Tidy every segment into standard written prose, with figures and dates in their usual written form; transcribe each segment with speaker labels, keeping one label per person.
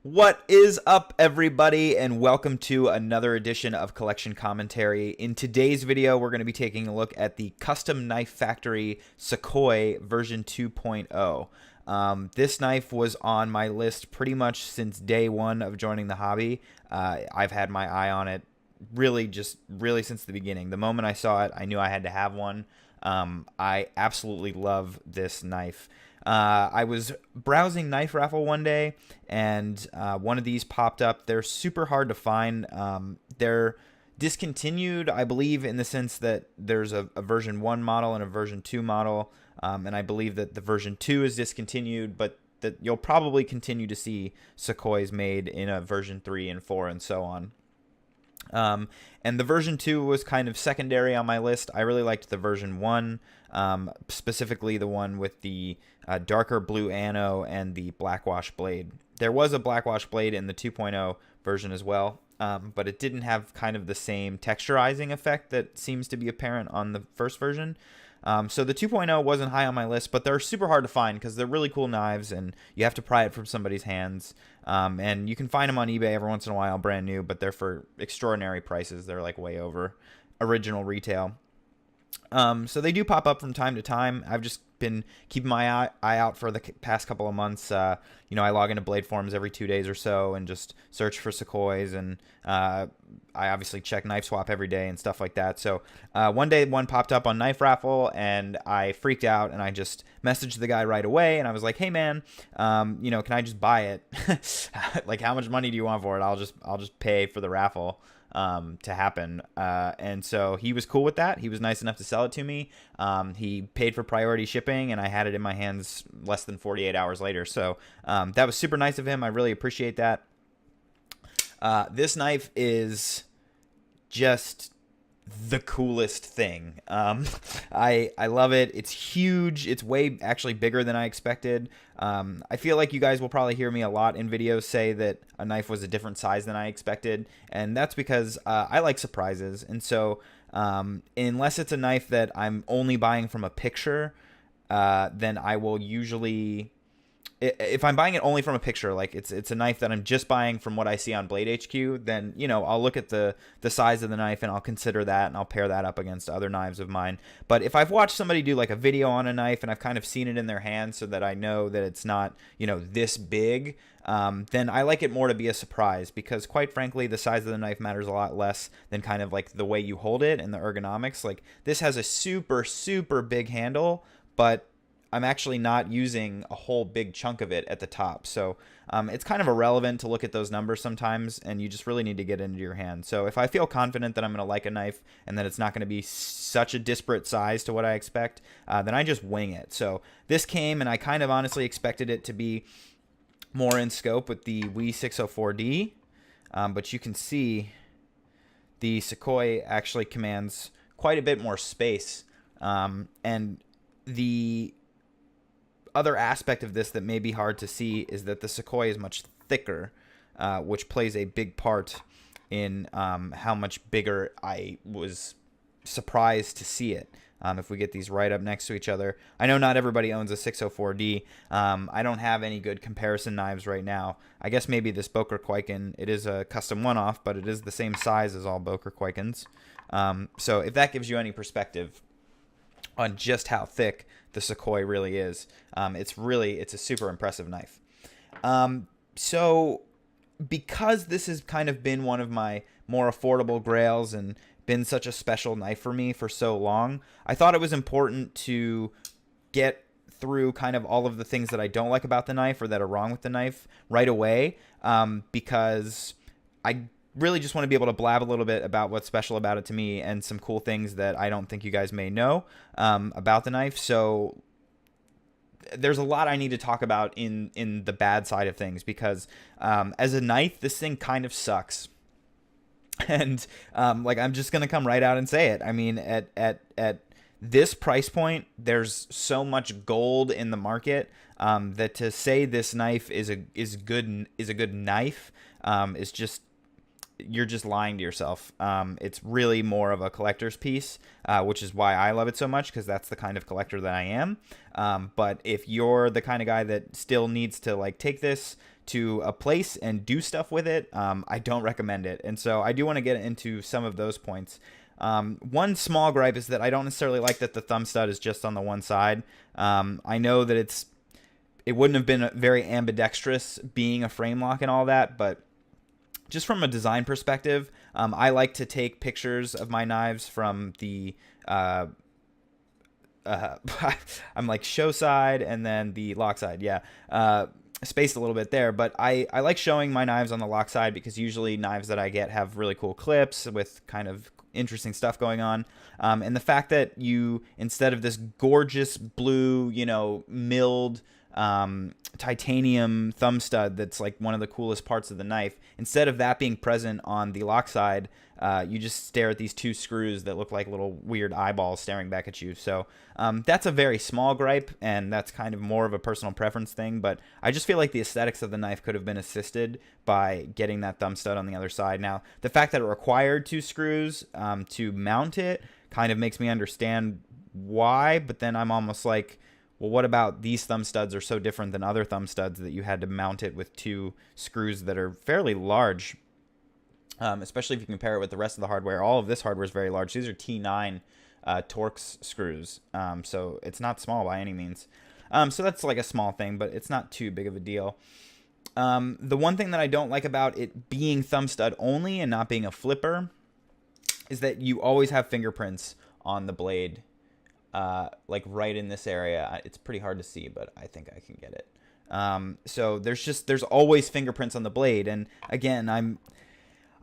Speaker 1: What is up, everybody, and welcome to another edition of Collection Commentary. In today's video, we're going to be taking a look at the Custom Knife Factory Sukhoi version 2.0. This knife was on my list pretty much since day one of joining the hobby. I've had my eye on it really since the beginning. The moment I saw it, I knew I had to have one. I absolutely love this knife. I was browsing Knife Raffle one day, and one of these popped up. They're super hard to find. They're discontinued, I believe, in the sense that there's a version 1 model and a version 2 model, and I believe that the version 2 is discontinued, but that you'll probably continue to see Sukhois made in a version 3 and 4 and so on. And the version 2 was kind of secondary on my list. I really liked the version 1, specifically the one with the darker blue ano and the blackwash blade. There was a blackwash blade in the 2.0 version as well, but it didn't have kind of the same texturizing effect that seems to be apparent on the first version. So the 2.0 wasn't high on my list, but they're super hard to find because they're really cool knives and you have to pry it from somebody's hands. And you can find them on eBay every once in a while brand new, but they're for extraordinary prices. They're like way over original retail. So they do pop up from time to time. I've just been keeping my eye out for the past couple of months. I log into Blade Forums every 2 days or so and just search for Sukhois, and I obviously check Knife Swap every day and stuff like that. So one day one popped up on Knife Raffle, and I freaked out, and I just messaged the guy right away, and I was like, "Hey man, can I just buy it? Like, how much money do you want for it? I'll just pay for the raffle." To happen, and so he was cool with that. He was nice enough to sell it to me. He paid for priority shipping, and I had it in my hands less than 48 hours later. So that was super nice of him. I really appreciate that. This knife is just the coolest thing. I love it. It's huge. It's way actually bigger than I expected. I feel like you guys will probably hear me a lot in videos say that a knife was a different size than I expected, and that's because I like surprises. And so unless it's a knife that I'm only buying from a picture, then I will usually, if I'm buying it only from a picture, like it's a knife that I'm just buying from what I see on Blade HQ, then I'll look at the size of the knife and I'll consider that, and I'll pair that up against other knives of mine. But if I've watched somebody do like a video on a knife and I've kind of seen it in their hand so that I know that it's not this big, then I like it more to be a surprise, because quite frankly the size of the knife matters a lot less than kind of like the way you hold it and the ergonomics. Like, this has a super big handle, but I'm actually not using a whole big chunk of it at the top. So it's kind of irrelevant to look at those numbers sometimes, and you just really need to get into your hand. So if I feel confident that I'm going to like a knife and that it's not going to be such a disparate size to what I expect, then I just wing it. So this came, and I kind of honestly expected it to be more in scope with the v604D, but you can see the Sukhoi actually commands quite a bit more space, and the other aspect of this that may be hard to see is that the Sukhoi is much thicker, which plays a big part in how much bigger I was surprised to see it. If we get these right up next to each other, I know not everybody owns a 604D. I don't have any good comparison knives right now. I guess maybe this Boker Kwaiken, it is a custom one-off, but it is the same size as all Boker Kwaikens. So if that gives you any perspective on just how thick the Sukhoi really is, it's a super impressive knife. So because this has kind of been one of my more affordable grails and been such a special knife for me for so long, I thought it was important to get through kind of all of the things that I don't like about the knife or that are wrong with the knife right away, because I really just want to be able to blab a little bit about what's special about it to me and some cool things that I don't think you guys may know about the knife. So there's a lot I need to talk about in the bad side of things, because as a knife, this thing kind of sucks. And like, I'm just gonna come right out and say it. I mean, at this price point, there's so much gold in the market that to say this knife is a good knife is just, you're just lying to yourself. It's really more of a collector's piece, which is why I love it so much, because that's the kind of collector that I am. But if you're the kind of guy that still needs to like take this to a place and do stuff with it, I don't recommend it. And so I do want to get into some of those points. One small gripe is that I don't necessarily like that the thumb stud is just on the one side. I know that it wouldn't have been very ambidextrous being a frame lock and all that, but just from a design perspective, I like to take pictures of my knives from the I'm like show side and then the lock side. Yeah. Spaced a little bit there, but I like showing my knives on the lock side because usually knives that I get have really cool clips with kind of interesting stuff going on. And the fact that you, instead of this gorgeous blue, milled titanium thumb stud that's like one of the coolest parts of the knife, instead of that being present on the lock side, you just stare at these two screws that look like little weird eyeballs staring back at you. So that's a very small gripe, and that's kind of more of a personal preference thing, but I just feel like the aesthetics of the knife could have been assisted by getting that thumb stud on the other side. Now, the fact that it required two screws to mount it kind of makes me understand why, but then I'm almost like, well, what about these thumb studs are so different than other thumb studs that you had to mount it with two screws that are fairly large, especially if you compare it with the rest of the hardware. All of this hardware is very large. These are T9 Torx screws, so it's not small by any means. So that's like a small thing, but it's not too big of a deal. The one thing that I don't like about it being thumb stud only and not being a flipper is that you always have fingerprints on the blade. Like right in this area. It's pretty hard to see, but I think I can get it. So there's always fingerprints on the blade. And again,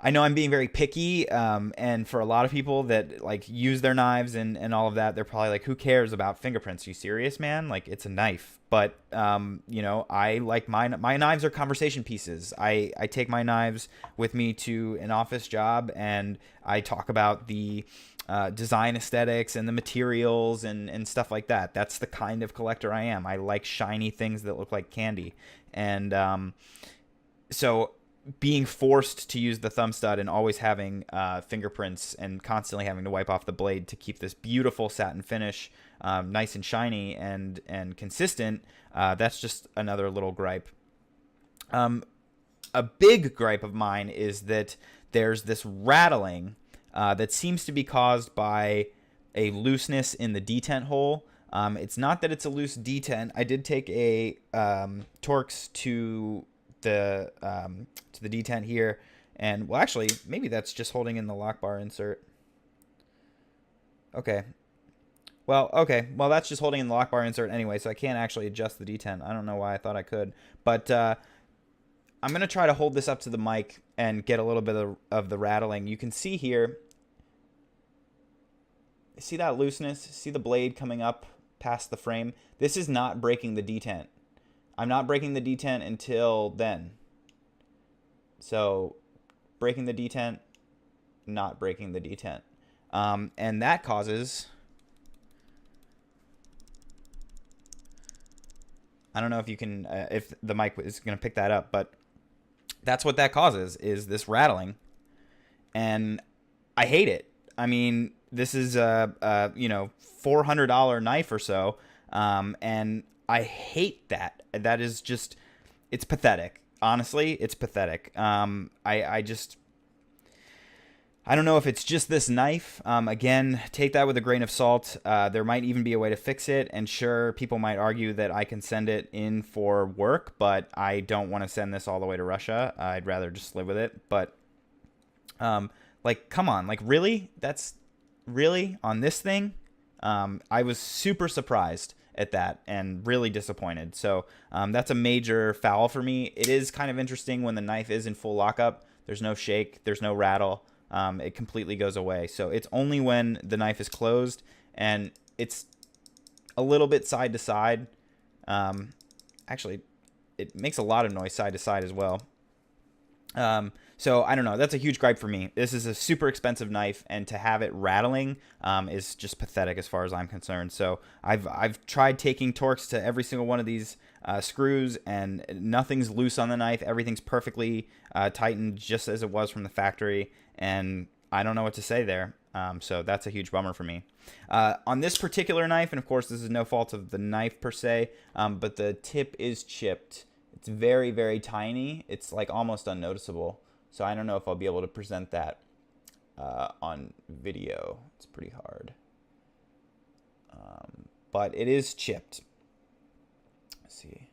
Speaker 1: I know I'm being very picky, and for a lot of people that like use their knives and all of that, they're probably like, who cares about fingerprints? Are you serious, man? Like, it's a knife. But I like my knives are conversation pieces. I take my knives with me to an office job, and I talk about the design aesthetics and the materials and stuff like that. That's the kind of collector I am. I like shiny things that look like candy. And so being forced to use the thumb stud and always having fingerprints and constantly having to wipe off the blade to keep this beautiful satin finish nice and shiny and consistent, that's just another little gripe. A big gripe of mine is that there's this rattling that seems to be caused by a looseness in the detent hole. It's not that it's a loose detent. I did take a Torx to the detent here, and well, actually, maybe that's just holding in the lock bar insert. Okay. Well, that's just holding in the lock bar insert anyway, so I can't actually adjust the detent. I don't know why I thought I could, but I'm going to try to hold this up to the mic and get a little bit of the rattling. You can see here, see that looseness? See the blade coming up past the frame? This is not breaking the detent. I'm not breaking the detent until then. So breaking the detent, not breaking the detent. And that causes, I don't know if you can, if the mic is going to pick that up, but that's what that causes, is this rattling. And I hate it. I mean, this is a $400 knife or so, and I hate that. That is just, it's pathetic. Honestly, it's pathetic. I don't know if it's just this knife. Again, take that with a grain of salt. There might even be a way to fix it, and sure, people might argue that I can send it in for work, but I don't want to send this all the way to Russia. I'd rather just live with it. But like, come on, like, really? That's really on this thing? I was super surprised at that and really disappointed. So that's a major foul for me. It is kind of interesting when the knife is in full lockup. There's no shake, there's no rattle. It completely goes away. So it's only when the knife is closed and it's a little bit side to side. Actually, it makes a lot of noise side to side as well. So I don't know. That's a huge gripe for me. This is a super expensive knife, and to have it rattling is just pathetic as far as I'm concerned. So I've tried taking Torx to every single one of these screws, and nothing's loose on the knife. Everything's perfectly tightened just as it was from the factory, and I don't know what to say there. So that's a huge bummer for me. On this particular knife, and of course this is no fault of the knife per se, but the tip is chipped. It's very, very tiny. It's like almost unnoticeable. So I don't know if I'll be able to present that on video. It's pretty hard. But it is chipped. Let's see.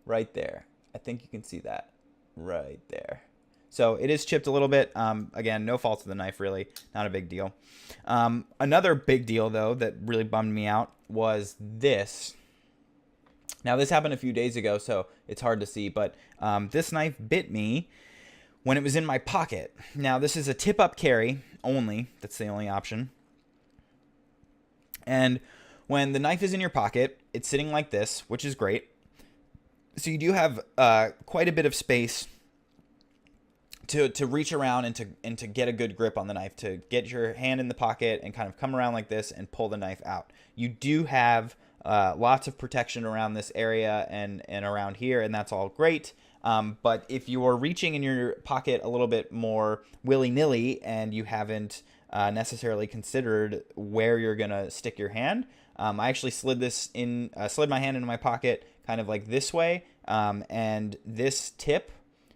Speaker 1: Right there. I think you can see that right there. So it is chipped a little bit. Again, no fault of the knife, really. Not a big deal. Another big deal, though, that really bummed me out was this. Now, this happened a few days ago, so it's hard to see, but this knife bit me when it was in my pocket. Now, this is a tip-up carry only. That's the only option. And when the knife is in your pocket, it's sitting like this, which is great. So you do have quite a bit of space to reach around and to get a good grip on the knife, to get your hand in the pocket and kind of come around like this and pull the knife out. You do have lots of protection around this area and around here, and that's all great. But if you are reaching in your pocket a little bit more willy-nilly and you haven't necessarily considered where you're gonna stick your hand, I actually slid my hand into my pocket kind of like this way, and this tip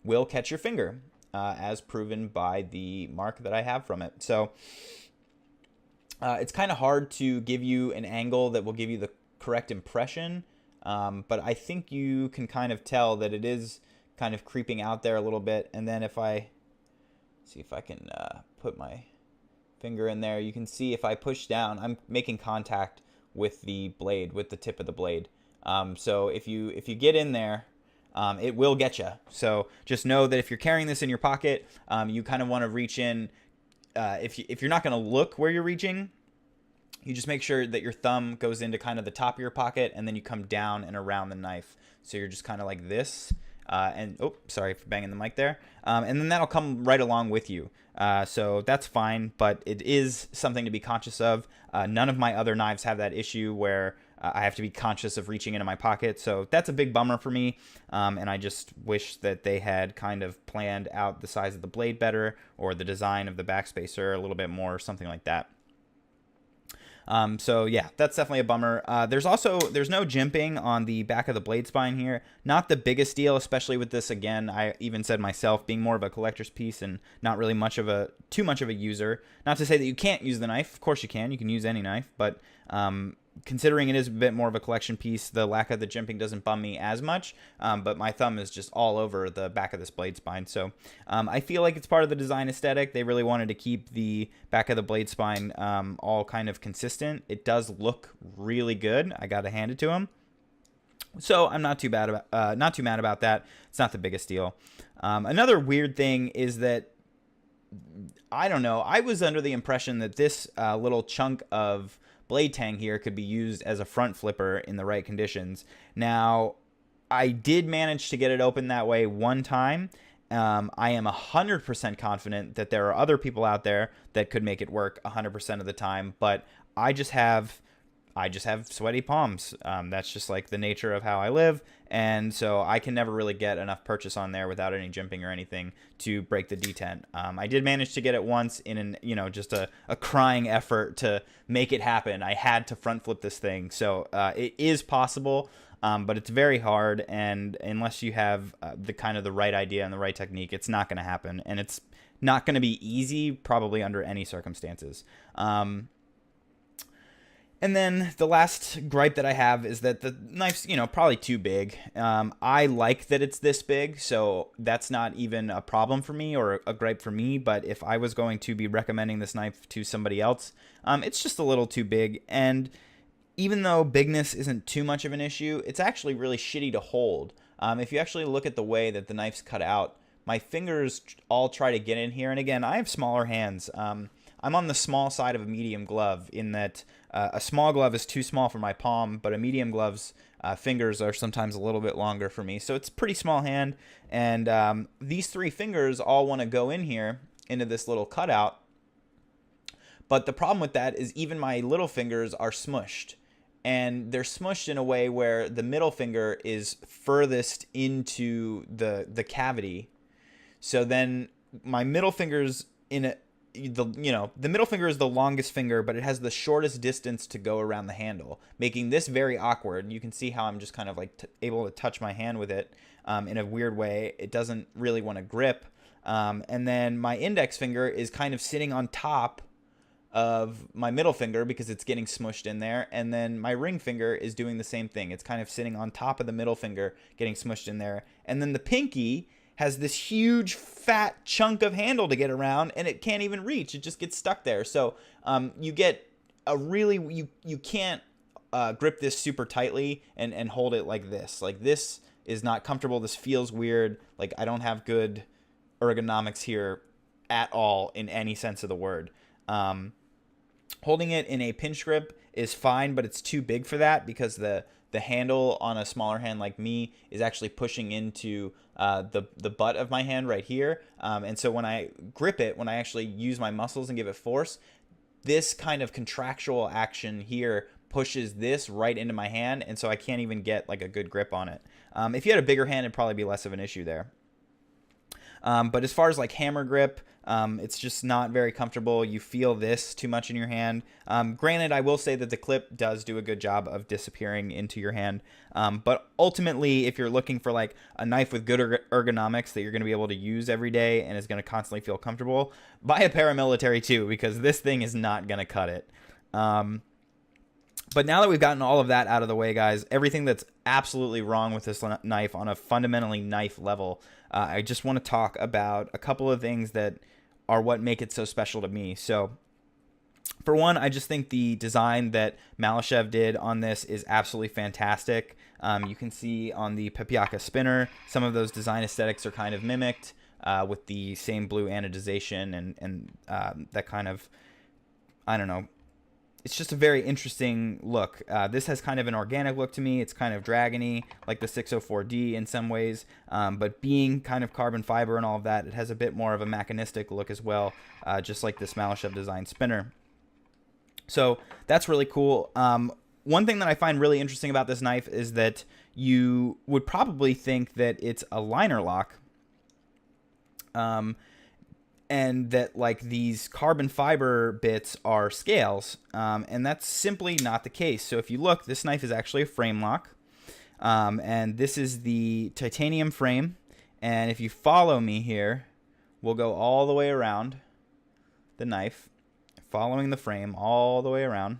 Speaker 1: will catch your finger, as proven by the mark that I have from it. So it's kind of hard to give you an angle that will give you the correct impression, but I think you can kind of tell that it is kind of creeping out there a little bit. And then if I see if I can put my finger in there, you can see if I push down, I'm making contact with the blade, with the tip of the blade. So if you get in there, it will get you. So just know that if you're carrying this in your pocket, you kind of want to reach in. If you're not going to look where you're reaching, you just make sure that your thumb goes into kind of the top of your pocket, and then you come down and around the knife. So you're just kind of like this. And oh, sorry for banging the mic there. And then that'll come right along with you. So that's fine, but it is something to be conscious of. None of my other knives have that issue where I have to be conscious of reaching into my pocket. So that's a big bummer for me. And I just wish that they had kind of planned out the size of the blade better, or the design of the backspacer a little bit more, or something like that. So yeah, that's definitely a bummer. There's no jimping on the back of the blade spine here. Not the biggest deal, especially with this. Again, I even said myself, being more of a collector's piece and not really too much of a user. Not to say that you can't use the knife. Of course you can. You can use any knife, but considering it is a bit more of a collection piece, the lack of the jimping doesn't bum me as much, but my thumb is just all over the back of this blade spine. So I feel like it's part of the design aesthetic. They really wanted to keep the back of the blade spine all kind of consistent. It does look really good. I got to hand it to them. So I'm not too mad about that. It's not the biggest deal. Another weird thing is that, I don't know, I was under the impression that this little chunk of blade tang here could be used as a front flipper in the right conditions. Now, I did manage to get it open that way one time. I am 100% confident that there are other people out there that could make it work 100% of the time, but I just have sweaty palms. That's just like the nature of how I live, and so I can never really get enough purchase on there without any jimping or anything to break the detent. I did manage to get it once in just a crying effort to make it happen. I had to front flip this thing, so it is possible, but it's very hard, and unless you have the right idea and the right technique, it's not going to happen, and it's not going to be easy probably under any circumstances. And then the last gripe that I have is that the knife's, probably too big. I like that it's this big, so that's not even a problem for me or a gripe for me. But if I was going to be recommending this knife to somebody else, it's just a little too big. And even though bigness isn't too much of an issue, it's actually really shitty to hold. If you actually look at the way that the knife's cut out, my fingers all try to get in here. And again, I have smaller hands. I'm on the small side of a medium glove in that a small glove is too small for my palm, but a medium glove's fingers are sometimes a little bit longer for me. So it's a pretty small hand, and these three fingers all want to go in here into this little cutout. But the problem with that is even my little fingers are smushed, and they're smushed in a way where the middle finger is furthest into the cavity. So then my middle finger's in the middle finger is the longest finger, but it has the shortest distance to go around the handle, making this very awkward. You can see how I'm just kind of like able to touch my hand with it in a weird way. It doesn't really want to grip. And then my index finger is kind of sitting on top of my middle finger because it's getting smushed in there. And then my ring finger is doing the same thing. It's kind of sitting on top of the middle finger, getting smushed in there. And then the pinky has this huge fat chunk of handle to get around, and it can't even reach. It just gets stuck there. So you get a really, you can't grip this super tightly and hold it like this. Like, this is not comfortable. This feels weird. Like, I don't have good ergonomics here at all in any sense of the word. Holding it in a pinch grip is fine, but it's too big for that because the handle on a smaller hand like me is actually pushing into the butt of my hand right here. And so when I grip it, when I actually use my muscles and give it force, this kind of contractual action here pushes this right into my hand, and so I can't even get like a good grip on it. If you had a bigger hand, it'd probably be less of an issue there. But as far as like hammer grip, it's just not very comfortable. You feel this too much in your hand. Granted, I will say that the clip does do a good job of disappearing into your hand. But ultimately, if you're looking for like a knife with good ergonomics that you're going to be able to use every day and is going to constantly feel comfortable, buy a paramilitary too, because this thing is not going to cut it. But now that we've gotten all of that out of the way, guys, everything that's absolutely wrong with this knife on a fundamentally knife level, I just want to talk about a couple of things that are what make it so special to me. So, for one, I just think the design that Malyshev did on this is absolutely fantastic. You can see on the Pepiaka spinner, some of those design aesthetics are kind of mimicked with the same blue anodization and that kind of, I don't know, it's just a very interesting look. This has kind of an organic look to me. It's kind of dragony, like the 604D in some ways. But being kind of carbon fiber and all of that, it has a bit more of a mechanistic look as well, just like this Malyshev design spinner. So that's really cool. One thing that I find really interesting about this knife is that you would probably think that it's a liner lock. And that like these carbon fiber bits are scales, and that's simply not the case. So if you look, this knife is actually a frame lock, and this is the titanium frame. And if you follow me here, we'll go all the way around the knife, following the frame all the way around,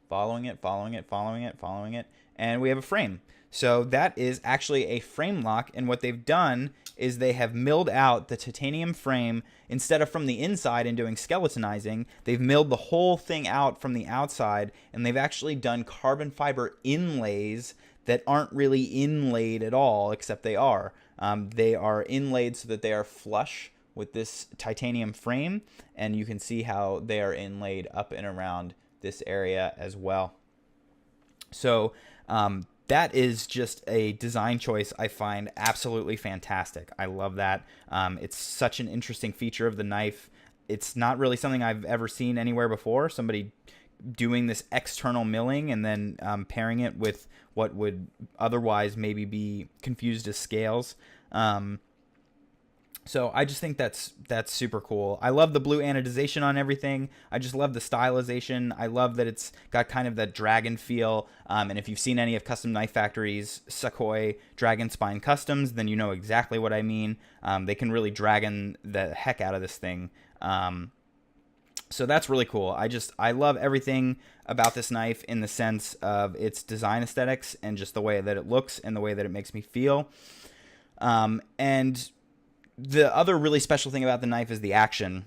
Speaker 1: following it, following it, following it, following it, and we have a frame. So that is actually a frame lock, and what they've done is they have milled out the titanium frame. Instead of from the inside and doing skeletonizing, they've milled the whole thing out from the outside, and they've actually done carbon fiber inlays that aren't really inlaid at all, except they are. They are inlaid so that they are flush with this titanium frame, and you can see how they are inlaid up and around this area as well. So that is just a design choice I find absolutely fantastic. I love that. It's such an interesting feature of the knife. It's not really something I've ever seen anywhere before. Somebody doing this external milling and then pairing it with what would otherwise maybe be confused as scales. So I just think that's super cool. I love the blue anodization on everything. I just love the stylization. I love that it's got kind of that dragon feel. And if you've seen any of Custom Knife Factory's Sukhoi Dragon Spine Customs, then you know exactly what I mean. They can really dragon the heck out of this thing. So that's really cool. I love everything about this knife in the sense of its design aesthetics and just the way that it looks and the way that it makes me feel. And the other really special thing about the knife is the action.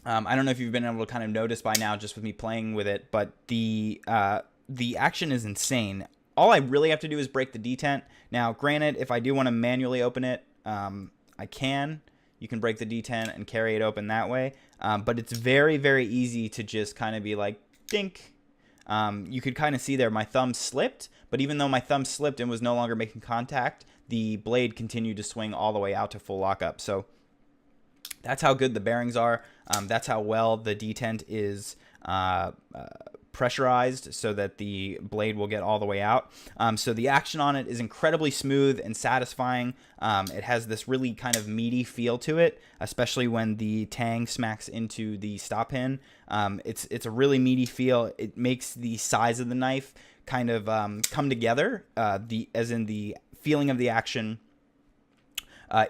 Speaker 1: I don't know if you've been able to kind of notice by now just with me playing with it, but the action is insane. All I really have to do is break the detent. Now, granted, if I do want to manually open it, I can. You can break the detent and carry it open that way. But it's very, very easy to just kind of be like, dink. You could kind of see there my thumb slipped, but even though my thumb slipped and was no longer making contact, the blade continued to swing all the way out to full lockup. So that's how good the bearings are. That's how well the detent is pressurized so that the blade will get all the way out. So the action on it is incredibly smooth and satisfying. It has this really kind of meaty feel to it, especially when the tang smacks into the stop pin. It's a really meaty feel. It makes the size of the knife kind of come together, as in the feeling of the action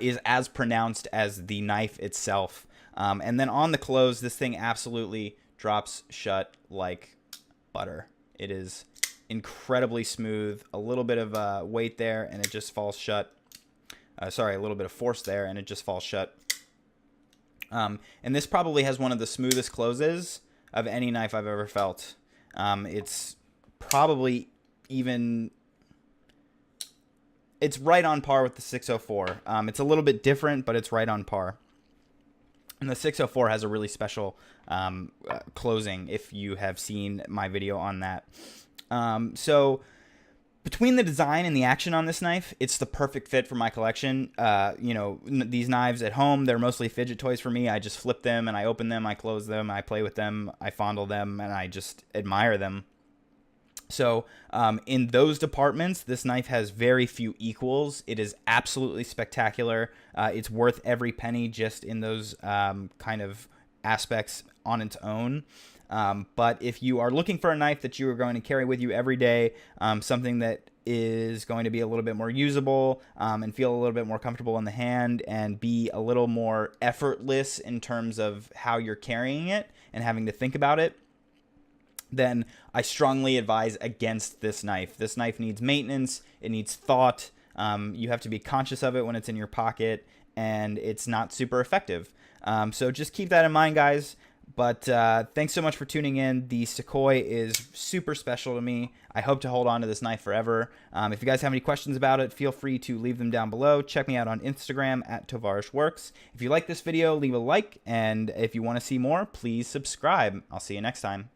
Speaker 1: is as pronounced as the knife itself. And then on the close, this thing absolutely drops shut like butter. It is incredibly smooth. A little bit of weight there, and it just falls shut. Sorry, a little bit of force there, and it just falls shut. And this probably has one of the smoothest closes of any knife I've ever felt. It's probably even... It's right on par with the 604. It's a little bit different, but it's right on par. And the 604 has a really special closing, if you have seen my video on that. So between the design and the action on this knife, it's the perfect fit for my collection. You know, these knives at home, they're mostly fidget toys for me. I just flip them and I open them, I close them, I play with them, I fondle them, and I just admire them. So in those departments, this knife has very few equals. It is absolutely spectacular. It's worth every penny just in those kind of aspects on its own. But if you are looking for a knife that you are going to carry with you every day, something that is going to be a little bit more usable and feel a little bit more comfortable in the hand and be a little more effortless in terms of how you're carrying it and having to think about it, then I strongly advise against this knife. This knife needs maintenance. It needs thought. You have to be conscious of it when it's in your pocket, and it's not super effective. So just keep that in mind, guys. But thanks so much for tuning in. The Sukhoi is super special to me. I hope to hold on to this knife forever. If you guys have any questions about it, feel free to leave them down below. Check me out on Instagram at tovarishworks. If you like this video, leave a like. And if you want to see more, please subscribe. I'll see you next time.